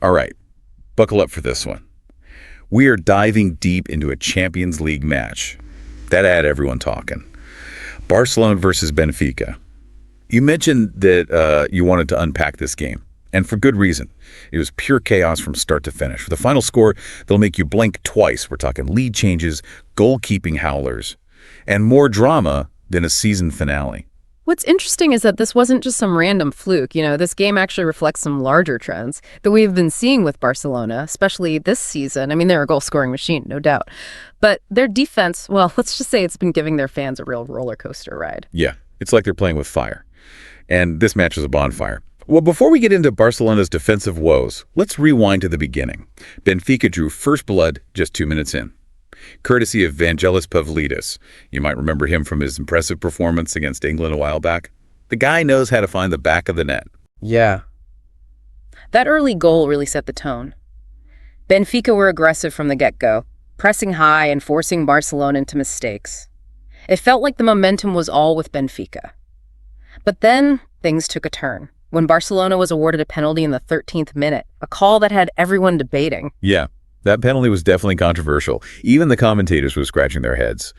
All right, buckle up for this one. We are diving deep into a Champions League match. That had everyone talking. Barcelona versus Benfica. You mentioned that you wanted to unpack this game, and for good reason. It was pure chaos from start to finish. With a final score that'll make you blink twice. We're talking lead changes, goalkeeping howlers, and more drama than a season finale. What's interesting is that this wasn't just some random fluke. This game actually reflects some larger trends that we've been seeing with Barcelona, especially this season. I mean, they're a goal-scoring machine, no doubt. But their defense, well, let's just say it's been giving their fans a real roller coaster ride. Yeah, it's like they're playing with fire. And this match was a bonfire. Well, before we get into Barcelona's defensive woes, let's rewind to the beginning. Benfica drew first blood just 2 minutes in, courtesy of Vangelis Pavlidis. You might remember him from his impressive performance against England a while back. The guy knows how to find the back of the net. Yeah. That early goal really set the tone. Benfica were aggressive from the get-go, pressing high and forcing Barcelona into mistakes. It felt like the momentum was all with Benfica. But then things took a turn when Barcelona was awarded a penalty in the 13th minute, a call that had everyone debating. Yeah, that penalty was definitely controversial. Even the commentators were scratching their heads.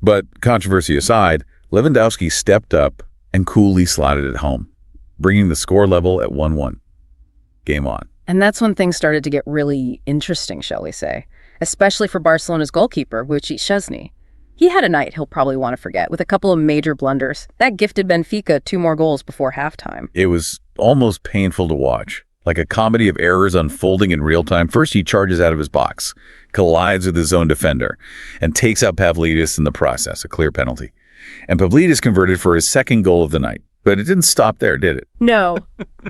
But controversy aside, Lewandowski stepped up and coolly slotted it home, bringing the score level at 1-1. Game on. And that's when things started to get really interesting, shall we say, especially for Barcelona's goalkeeper, Wojciech Szczesny. He had a night he'll probably want to forget, with a couple of major blunders. That gifted Benfica 2 more goals before halftime. It was almost painful to watch, like a comedy of errors unfolding in real time. First, he charges out of his box, collides with his own defender, and takes out Pavlidis in the process, a clear penalty. And Pavlidis converted for his second goal of the night. But it didn't stop there, did it? No.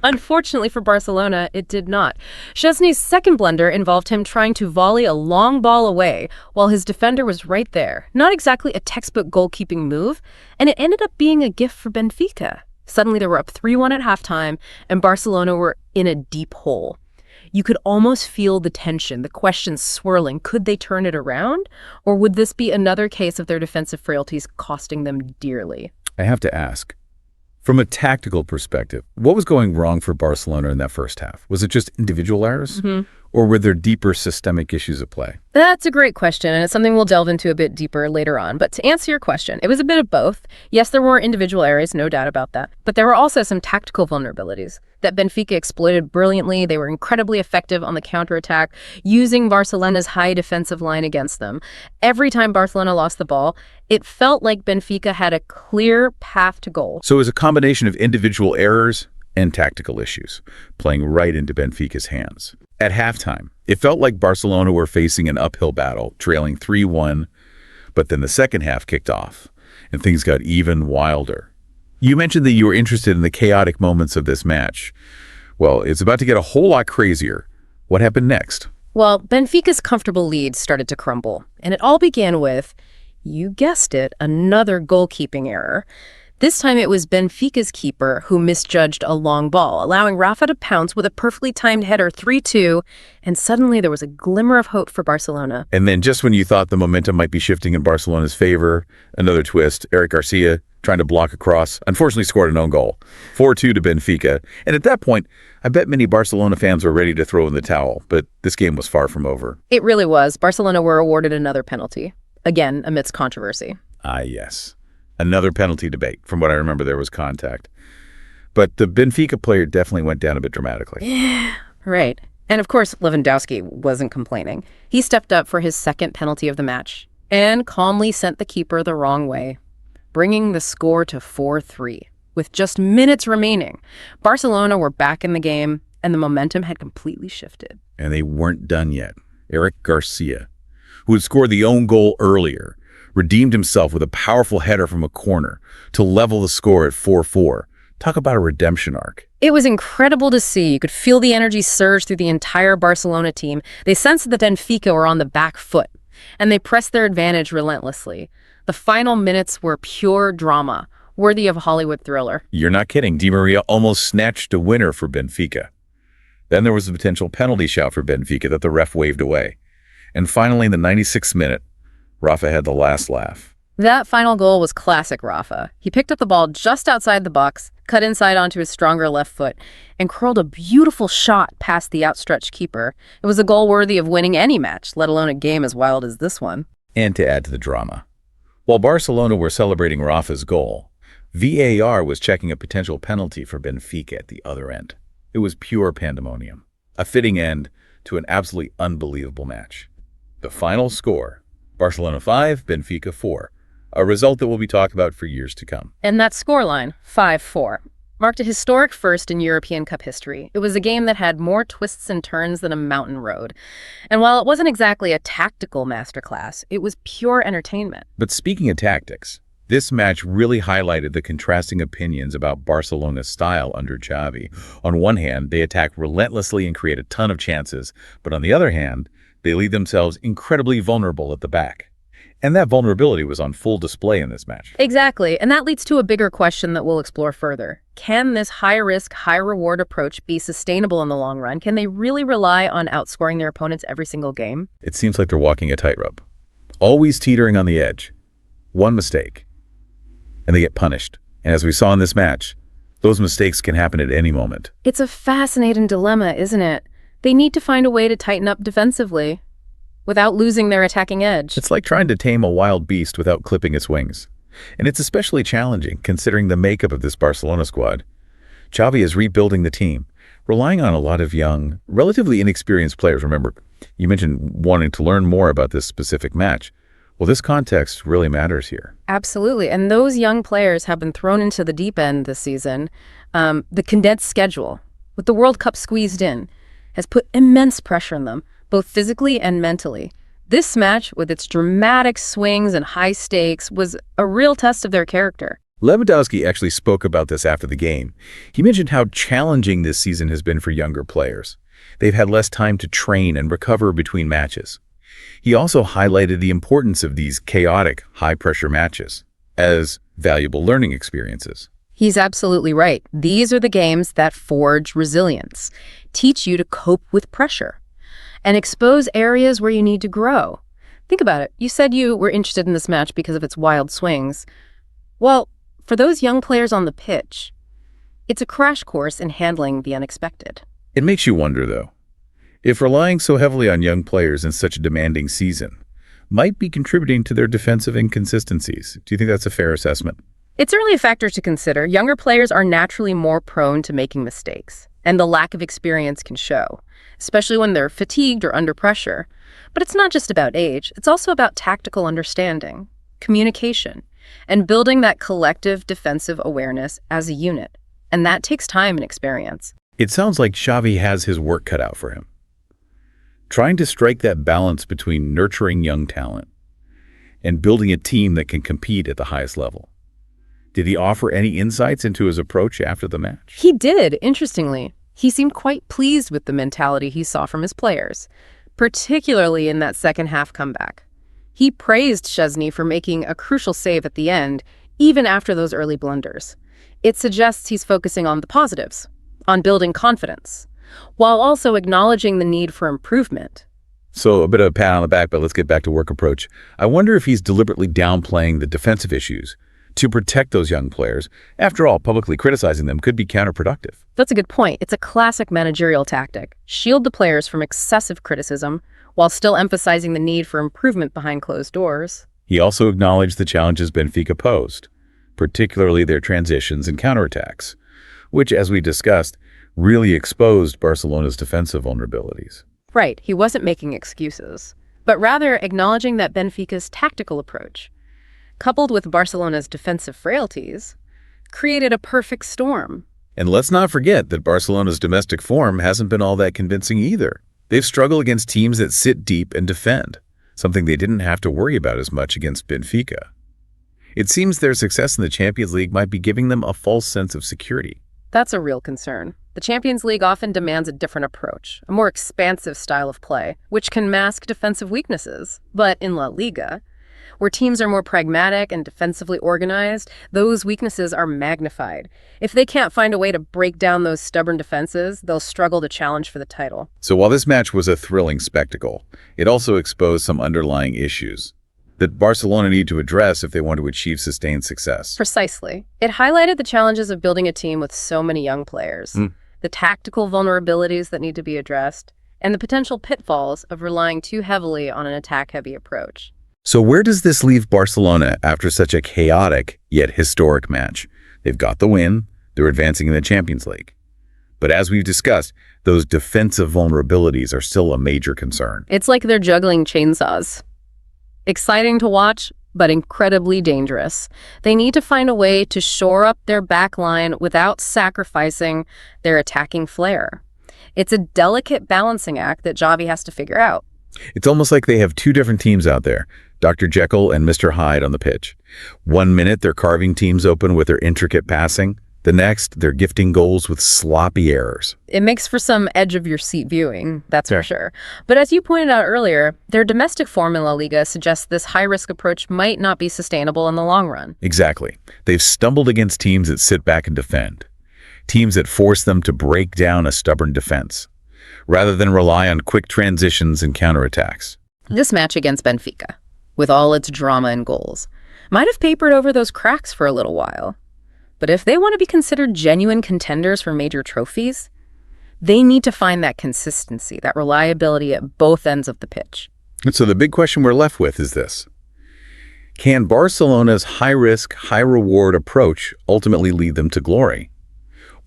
Unfortunately for Barcelona, it did not. Szczesny's second blunder involved him trying to volley a long ball away while his defender was right there. Not exactly a textbook goalkeeping move, and it ended up being a gift for Benfica. Suddenly they were up 3-1 at halftime, and Barcelona were in a deep hole. You could almost feel the tension, the questions swirling. Could they turn it around? Or would this be another case of their defensive frailties costing them dearly? I have to ask. From a tactical perspective, what was going wrong for Barcelona in that first half? Was it just individual errors? Or were there deeper systemic issues at play? That's a great question, and it's something we'll delve into a bit deeper later on. But to answer your question, it was a bit of both. Yes, there were individual errors, no doubt about that. But there were also some tactical vulnerabilities that Benfica exploited brilliantly. They were incredibly effective on the counterattack, using Barcelona's high defensive line against them. Every time Barcelona lost the ball, it felt like Benfica had a clear path to goal. So it was a combination of individual errors and tactical issues, playing right into Benfica's hands. At halftime, it felt like Barcelona were facing an uphill battle, trailing 3-1, but then the second half kicked off, and things got even wilder. You mentioned that you were interested in the chaotic moments of this match. Well, it's about to get a whole lot crazier. What happened next? Well, Benfica's comfortable lead started to crumble, and it all began with, you guessed it, another goalkeeping error. This time it was Benfica's keeper who misjudged a long ball, allowing Rafa to pounce with a perfectly timed header 3-2, and suddenly there was a glimmer of hope for Barcelona. And then just when you thought the momentum might be shifting in Barcelona's favor, another twist, Eric Garcia, trying to block a cross, unfortunately scored an own goal, 4-2 to Benfica. And at that point, I bet many Barcelona fans were ready to throw in the towel, but this game was far from over. It really was. Barcelona were awarded another penalty, again amidst controversy. Ah, yes. Another penalty debate. From what I remember, there was contact. But the Benfica player definitely went down a bit dramatically. Yeah, right. And of course, Lewandowski wasn't complaining. He stepped up for his second penalty of the match and calmly sent the keeper the wrong way, bringing the score to 4-3. With just minutes remaining, Barcelona were back in the game, and the momentum had completely shifted. And they weren't done yet. Eric Garcia, who had scored the own goal earlier, redeemed himself with a powerful header from a corner to level the score at 4-4. Talk about a redemption arc. It was incredible to see. You could feel the energy surge through the entire Barcelona team. They sensed that Benfica were on the back foot, and they pressed their advantage relentlessly. The final minutes were pure drama, worthy of a Hollywood thriller. You're not kidding. Di Maria almost snatched a winner for Benfica. Then there was a potential penalty shout for Benfica that the ref waved away. And finally, in the 96th minute, Rafa had the last laugh. That final goal was classic Rafa. He picked up the ball just outside the box, cut inside onto his stronger left foot, and curled a beautiful shot past the outstretched keeper. It was a goal worthy of winning any match, let alone a game as wild as this one. And to add to the drama, while Barcelona were celebrating Rafa's goal, VAR was checking a potential penalty for Benfica at the other end. It was pure pandemonium, a fitting end to an absolutely unbelievable match. The final score, Barcelona 5, Benfica 4, a result that we'll be talking about for years to come. And that scoreline, 5-4, marked a historic first in European Cup history. It was a game that had more twists and turns than a mountain road. And while it wasn't exactly a tactical masterclass, it was pure entertainment. But speaking of tactics, this match really highlighted the contrasting opinions about Barcelona's style under Xavi. On one hand, they attack relentlessly and create a ton of chances, but on the other hand, they leave themselves incredibly vulnerable at the back. And that vulnerability was on full display in this match. Exactly, and that leads to a bigger question that we'll explore further. Can this high-risk, high-reward approach be sustainable in the long run? Can they really rely on outscoring their opponents every single game? It seems like they're walking a tightrope, always teetering on the edge. One mistake, and they get punished. And as we saw in this match, those mistakes can happen at any moment. It's a fascinating dilemma, isn't it? They need to find a way to tighten up defensively without losing their attacking edge. It's like trying to tame a wild beast without clipping its wings. And it's especially challenging considering the makeup of this Barcelona squad. Xavi is rebuilding the team, relying on a lot of young, relatively inexperienced players. Remember, you mentioned wanting to learn more about this specific match. Well, this context really matters here. Absolutely, and those young players have been thrown into the deep end this season. The condensed schedule, with the World Cup squeezed in, has put immense pressure on them, both physically and mentally. This match, with its dramatic swings and high stakes, was a real test of their character. Lewandowski actually spoke about this after the game. He mentioned how challenging this season has been for younger players. They've had less time to train and recover between matches. He also highlighted the importance of these chaotic, high-pressure matches as valuable learning experiences. He's absolutely right. These are the games that forge resilience, teach you to cope with pressure, and expose areas where you need to grow. Think about it. You said you were interested in this match because of its wild swings. Well, for those young players on the pitch, it's a crash course in handling the unexpected. It makes you wonder, though, if relying so heavily on young players in such a demanding season might be contributing to their defensive inconsistencies. Do you think that's a fair assessment? It's certainly a factor to consider. Younger players are naturally more prone to making mistakes, and the lack of experience can show, especially when they're fatigued or under pressure. But it's not just about age. It's also about tactical understanding, communication, and building that collective defensive awareness as a unit. And that takes time and experience. It sounds like Xavi has his work cut out for him, trying to strike that balance between nurturing young talent and building a team that can compete at the highest level. Did he offer any insights into his approach after the match? He did, interestingly. He seemed quite pleased with the mentality he saw from his players, particularly in that second-half comeback. He praised Szczesny for making a crucial save at the end, even after those early blunders. It suggests he's focusing on the positives, on building confidence, while also acknowledging the need for improvement. So a bit of a pat on the back, but let's get back to work approach. I wonder if he's deliberately downplaying the defensive issues to protect those young players. After all, publicly criticizing them could be counterproductive. That's a good point. It's a classic managerial tactic. Shield the players from excessive criticism while still emphasizing the need for improvement behind closed doors. He also acknowledged the challenges Benfica posed, particularly their transitions and counterattacks, which, as we discussed, really exposed Barcelona's defensive vulnerabilities. Right, he wasn't making excuses, but rather acknowledging that Benfica's tactical approach, coupled with Barcelona's defensive frailties, created a perfect storm. And let's not forget that Barcelona's domestic form hasn't been all that convincing either. They've struggled against teams that sit deep and defend, something they didn't have to worry about as much against Benfica. It seems their success in the Champions League might be giving them a false sense of security. That's a real concern. The Champions League often demands a different approach, a more expansive style of play, which can mask defensive weaknesses. But in La Liga, where teams are more pragmatic and defensively organized, those weaknesses are magnified. If they can't find a way to break down those stubborn defenses, they'll struggle to challenge for the title. So while this match was a thrilling spectacle, it also exposed some underlying issues. that Barcelona need to address if they want to achieve sustained success. Precisely. It highlighted the challenges of building a team with so many young players, the tactical vulnerabilities that need to be addressed, and the potential pitfalls of relying too heavily on an attack-heavy approach. So where does this leave Barcelona after such a chaotic yet historic match? They've got the win, they're advancing in the Champions League. But as we've discussed, those defensive vulnerabilities are still a major concern. It's like they're juggling chainsaws. Exciting to watch, but incredibly dangerous. They need to find a way to shore up their back line without sacrificing their attacking flair. It's a delicate balancing act that Xavi has to figure out. It's almost like they have two different teams out there, Dr. Jekyll and Mr. Hyde on the pitch. 1 minute, they're carving teams open with their intricate passing. The next, they're gifting goals with sloppy errors. It makes for some edge-of-your-seat viewing, that's for sure. But as you pointed out earlier, their domestic form in La Liga suggests this high-risk approach might not be sustainable in the long run. Exactly. They've stumbled against teams that sit back and defend. Teams that force them to break down a stubborn defense, rather than rely on quick transitions and counterattacks. This match against Benfica, with all its drama and goals, might have papered over those cracks for a little while. But if they want to be considered genuine contenders for major trophies, they need to find that consistency, that reliability at both ends of the pitch. And so the big question we're left with is this. Can Barcelona's high-risk, high-reward approach ultimately lead them to glory?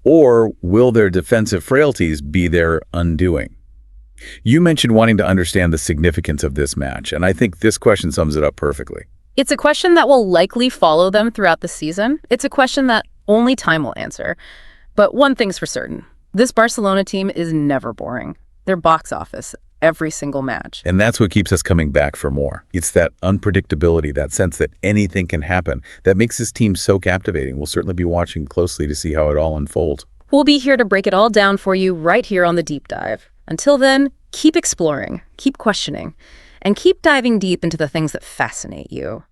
Or will their defensive frailties be their undoing? You mentioned wanting to understand the significance of this match, and I think this question sums it up perfectly. It's a question that will likely follow them throughout the season. It's a question that only time will answer. But one thing's for certain. This Barcelona team is never boring. They're box office every single match. And that's what keeps us coming back for more. It's that unpredictability, that sense that anything can happen, that makes this team so captivating. We'll certainly be watching closely to see how it all unfolds. We'll be here to break it all down for you right here on The Deep Dive. Until then, keep exploring, keep questioning, and keep diving deep into the things that fascinate you.